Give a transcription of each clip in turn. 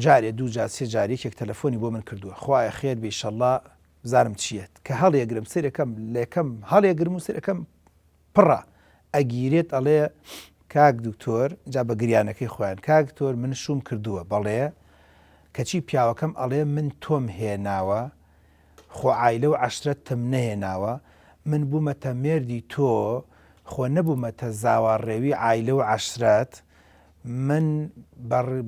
جارێ دوو جار سێ جارێکێک تەلەفۆنی بۆ من کردووە خوایە خێر بێ ئیشەڵڵا زارم چیت کە هەڵێگرم سەرەکەم لەکەم هەڵێگرم و سەرەکەم پڕە ئەگیرێت ئەڵێ کاک دکتۆر جا بە گریانەکەی خۆیان کاک دکتۆر من شوم کردووە بەڵێ کەچی پیاوەکەم ئەڵێ من تۆم هێناوە خۆ عایلە و عەشرەتم نەهێناوە من بوومەتە مێردی تۆ خۆ نەبوومەتە زاوارڕێوی عایلە و عەشرەت من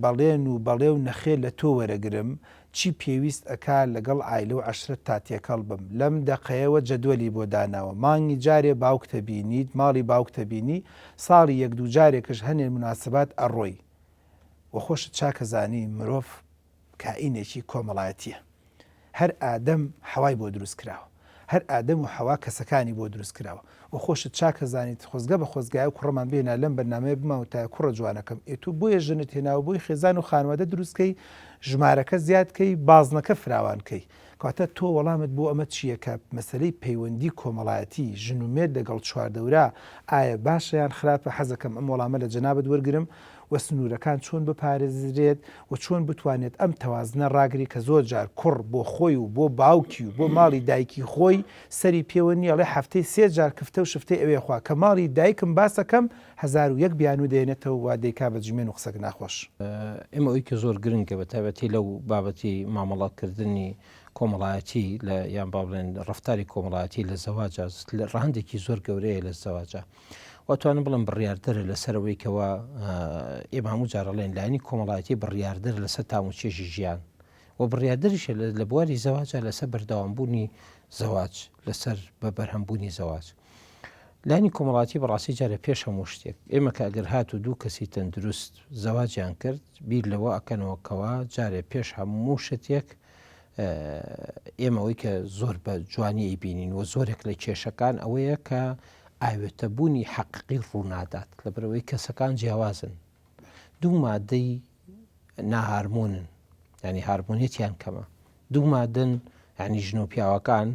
بەڵێن و بەڵێ و نەخێ لە تۆ وەرەگرم چی پێویست ئەکا لەگەڵ عایلە و عەشرەت تا تێکەڵ بم لەم دەقەیەوە جەدوەلی بۆ داناوە مانگی جارێ باوکتە بینیت ماڵی باوکتە بینی ساڵی یەک دوو جارێکش هەنێ مناسبات ئەڕۆی وەخۆشت چاکە زانی مرۆڤ کائینێکی کۆمەڵایەتیە هەر ئادەم حەوای بۆ دروست کراوە هەر ئادەم و حەوا کەسەکانی بۆ دروست کراوە و خۆشت چاکە زانیت خۆزگە بە خۆزگای و کوڕەمان بێنا لەم بەرنامەیە بماوە تا کوڕە جوانەکەم ئێتو بۆیە ژنت هێناوە بۆی خێزان و خانوادە دروستکەی ژمارەکە زیادکەی بازنەکە فراوانکەی کاتە تۆ وەڵامت بۆ ئەمە چییە کە مەسەلەی پەیوەندی کۆمەڵایەتی ژن و مێرد لەگەڵ چواردەورا ئایا باشەیان خراپە حەزەکەم ئەم وەڵامە لە جەنابەت وەرگرم و سنوورەکان چۆن بپارێزرێت و چۆن بتوانێت ئەم تەوازنە ڕاگری کە زۆر جار کوڕ بۆ خۆی و بۆ باوکی و بۆ ماڵی دایکی خۆی سەری پێوە نیە ئەڵێ هەفتەی سێ جار کفتە و شفتەی ئەوێ خوا کە ماڵی دایکم باسەکەم 1001 بیان و دێنێتەوە وا دەیکا بە جمێن و قسەک ناخۆش ئێمە ئەوی کە زۆر گرنگە بە تایبەتی لەو بابەتی مامەڵاتکردنی کۆمەڵایەتی لە یان با بڵێن ڕەفتاری کۆمەڵایەتی لە زەواجە ڕەهەندێکی زۆر گەورەیە لە زەواجە واتوانم بڵم بڕیاردەرە لەسەرەوەی کەەوە ئێمە هەموو جارەڵێن لایانی کۆمەڵایەتی بڕیاردەر لەسەر تاموچێژی ژیان و بڕیاردەریشە لە بواری زەواجە لەسەر بەردەوامبوونی زەواج لەسەر بە بەرهەمبوونی زەواج لانی کۆمەڵاتی بەڕاستی جارە پێش هەموو شتێک ئێمە کە ئەگەر هات و دوو کەسی تەندروست زەواجیان کرد بیر لەوە ئەکەنەوەکەوە جارێ پێش هەموو شتێک ئێمەوەی کە زۆر بە جوانی بینین و زۆرێک لە کێشەکان ئەوەیە کە ئاوێتەبوونی حەقیقی ڕوونادات لە بەرەوەی کەسەکان جیاوازن دوو مادەی ناهارمونن ینی هارمونێتیان کەمە دوو مادەن ینی ژن و پیاوەکان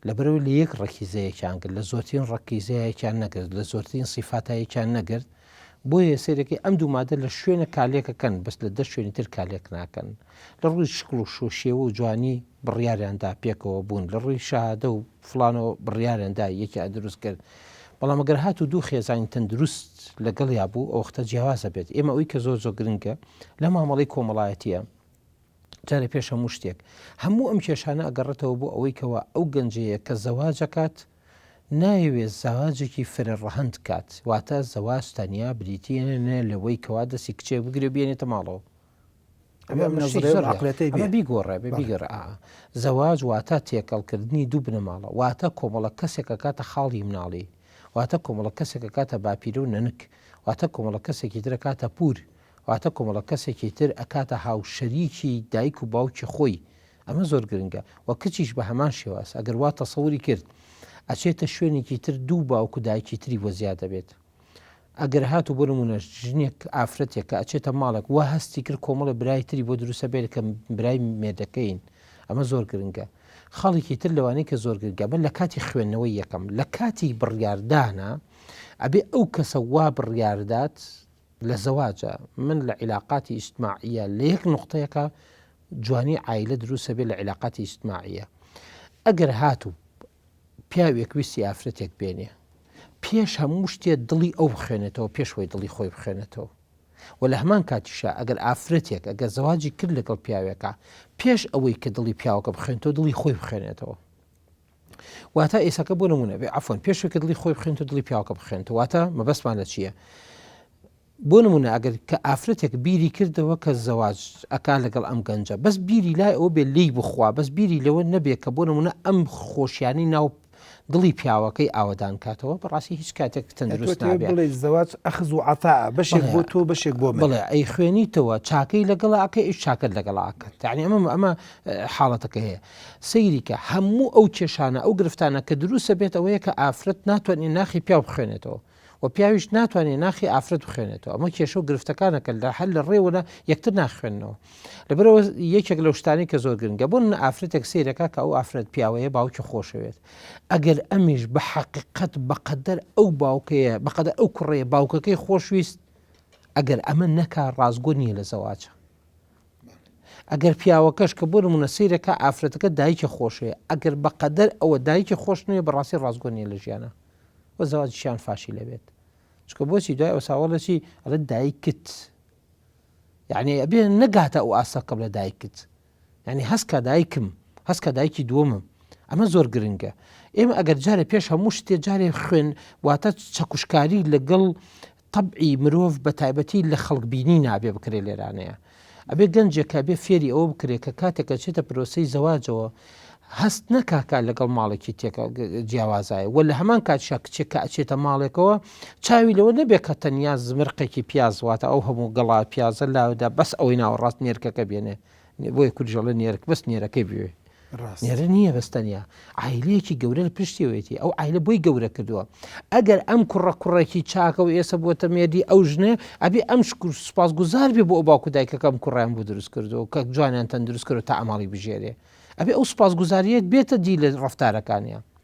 لە بەرەوەی لە یەک ڕەکیزەیەکیان کرد لە زۆرترین ڕەکیزەیەکیان نەگرت لە زۆرترین سیفاتایەکیان نەگرت بۆیە سێرەکەی ئەم دوو مادە لە شوێنە کالێکەکەن بەس لە دە شوێنی تر کالێک ناکەن لە ڕووی شکڵ و شۆشێوە و جوانی بڕیاریاندا پێکەوە بوون لە ڕووی شەهادە و فڵانەوە بڕیاریاندا یەکی دروست کرد بەڵام ئەگەر هات و دوو خێزانی تەندروست لەگەڵ یا بوو ئەو وەختە جیاوازە بێت ئێمە ئەوی کە زۆر زۆر گرنگە لە مامەڵەی کۆمەڵایەتیە جارێ پێش هەموو شتێک هەموو ئەم کێشانە ئەگەڕێتەوە بۆ ئەوەی کەەوە ئەو گەنجەیە کە زەواجەکات ناوێت زەواجێکی فرەڕەهەند کات واتە زەواج تەنیا بریتیەنە لەوەی کەوا دەستی کچێ بگرێ بێنێتە ماڵەوە بیگۆڕێ بیگەڕ زەواج واتە تێکەڵکردنی دوو بنەماڵە واتە کۆمەڵە کەسێکە کاتە خاڵی مناڵی واتە کۆمەڵە کەسێکە کاتە باپیرە و نەنک واتە کۆمەڵە کەسێکی ترە کاتە پور واتە کۆمەڵە کەسێکی تر ئەکاتە هاوشەریکی دایک و باوکی خۆی ئەمە زۆر گرنگە و کچیش بە هەمان شێواز ئەگەر وا تەسەووری کرد ئەچێتە شوێنێکی تر دوو باوک و دایکی تری بۆ زیادە بێت ئەگەر هات و بۆ نمونە ژنێک ئافرەتێک کە ئەچێتە ماڵێک وا هەستی کرد کۆمەڵە برای تری بۆ دروستە بێت کە برای مێردەکەین ئەمە زۆر گرنگە خەڵێکی تر لەوانەیە کە زۆر گرنگە من لە کاتی خوێندنەوەی یەکەم لە کاتی بڕیاردانە ئەبێ ئەو کەسە وا بڕیاردات لە زەواجە من لە عیلاقاتی ئیجتماعیە لە یەک نقطەیەکە جوانی عایلە دروستە بێت لە عیلاقاتی ئیجتماعیە ئەگەر هاتوو پیاوێک ویستی ئافرەتێک بێنێ پێش هەموو شتێ دڵی ئەو بخوێنێتەوە پێشەوەی دڵی خۆی بخوێنێتەوە و لە هەمان کاتیشە ئەگەر ئافرەتێک ئەگەر زەواجی کرد لەگەڵ پیاوێکە پێش ئەوەی کە دڵی پیاوەکە بخوێنێتەوە دڵی خۆی بخوێنێتەوە واتە ئێساکە بۆ نمونە بێ عەفوەن پێشەوەی کە دڵی خۆی بخوێنێتەوە دڵی پیاوەکە بخوێنێتەوە واتە مەبەستمان لە چییە بۆ نمونە ئەگەر کە ئافرەتێک بیری کردەوە کە زەواج ئەکا لەگەڵ ئەم گەنجە بەس بیری لای ئەوە بێ لی بخوا بەس بیری لەوە نەبێت کە بۆ نمونە ئەم خۆشیانی ناو دڵی پیاوەکەی ئاوەدان کاتەوە بەڕاستی هیچ کاتێک تەندروست نابێت زەواج ئەخذ و عەتا بەشێک بۆ تۆ بەشێک بۆ من بڵێ ئەی خوێنیتەوە چاکەی لەگەڵ ئاکە ئیش چاکت لەگەڵ ئاکەت یعنی ئەمە حاڵەتەکە هەیە سەیریکە هەموو ئەو کێشانە ئەو گرفتانە کە دروستە بێت ئەوەیە کە ئافرەت ناتوانێت ناخی پیاو بخوێنێتەوە و پیاویش ناتوانێت ناخی ئافرەت بخوێنێتەوە ئەمە کێشە و گرفتەکانەکە لە هەل لە ڕێوەدا یەکتر ناخوێنەوە لەبەرەوە یەکێک لەو شتانی کە زۆر گرنگە بۆ ئافرەتێک سیرەکە کە ئەو ئافرەت پیاوەیە باوکی خۆشەوێت ئەگەر ئەمیش بە حەقیقەت بەقەدەر ئەو باوکەیە بەقەدەر ئەو کوڕەیە باوکەکەی خۆشویست ئەگەر ئەمە نەکا ڕازگۆ نییە لە زەواجە ئەگەر پیاوەکەش کە بۆ نمونە سیرەکە ئافرەتەکە دایکی خۆشەیە ئەگەر بەقەدەر ئەوە دایکی خۆش نوێ بەڕاستی ڕازگۆنیە لە ژیانە وە زەواجیان فاشی لەبێت چکە بۆچی دوای ئەو ساوەڵەی ئەڵە دایکت یعنی ئەبێ نەگاتە ئەو ئاسەکەم لە دایکت ینی هەستکە دایکم هەستکە دایکی دووەمم ئەمە زۆر گرنگە ئێمە ئەگەر جارێ پێش هەموو شتێ جارێ خوێن واتە چەکوشکاری لەگەڵ طبعی مرۆڤ بە تایبەتی لە خەڵکبینی نابێ بکرێ لێرانەیە ئەبێ گەنجێکە بێ فێری ئەوە بکرێ کە کاتێکە چێتە پرۆسەی زەواجەوە هەست نەکاکە لەگەڵ ماڵێکی تێکە جیاوازایە وە لە هەمان کاتشا کچێکە ئەچێتە ماڵێکەوە چاوی لەوە نەبێت کە تەنیا زمرقێکی پیازواتە ئەو هەموو گەڵا پیازە لاودا بەس ئەوەی ناوەڕاست نێرکەکە بێنێ بۆی کورژەڵە نێرک بەس نێرەکەی بوێ نێرە نییە بەستەنیا عیلەیەکی گەورە لە پشتیەوەیەتی ئەو عیلە بۆی گەورە کردووە ئەگەر ئەم کوڕێکی چاکە و ئێستا بۆتە مێردی ئەو ژنێ ئەبێ ئەم سوپاسگوزار بێ بۆ ئەو باوکو دایکەکەم کوڕیان بۆ دروست کردو کە جوانیان تەندروست کرد تا ئەماڵی بژێرێ ئەبێ ئەو سوپاسگوزاریەت بێتە دی لە ڕەفتارەکانیان